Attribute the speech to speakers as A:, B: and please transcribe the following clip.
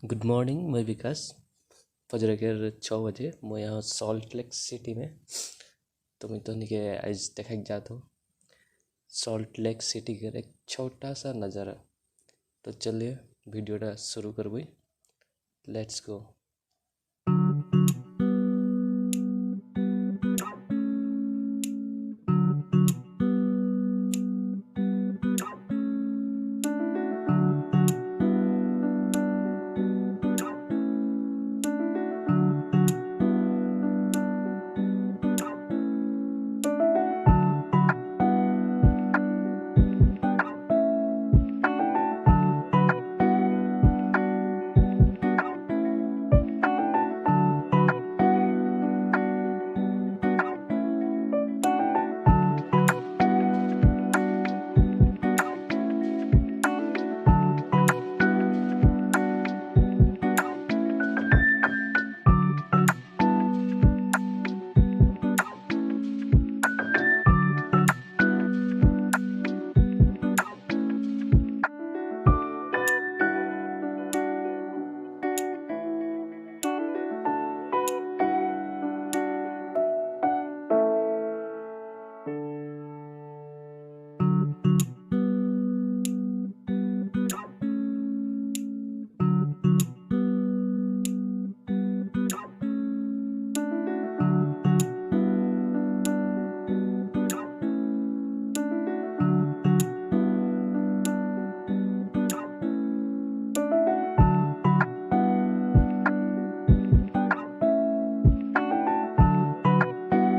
A: Good morning, मैं विकास। फजर के 6 बजे मैं यहाँ सॉल्ट लेक सिटी में। तो मैं तो निके आज देखा जाता हूँ सॉल्ट लेक सिटी का एक छोटा सा नज़ारा। तो चलिए वीडियो शुरू कर भाई, लेट्स गो।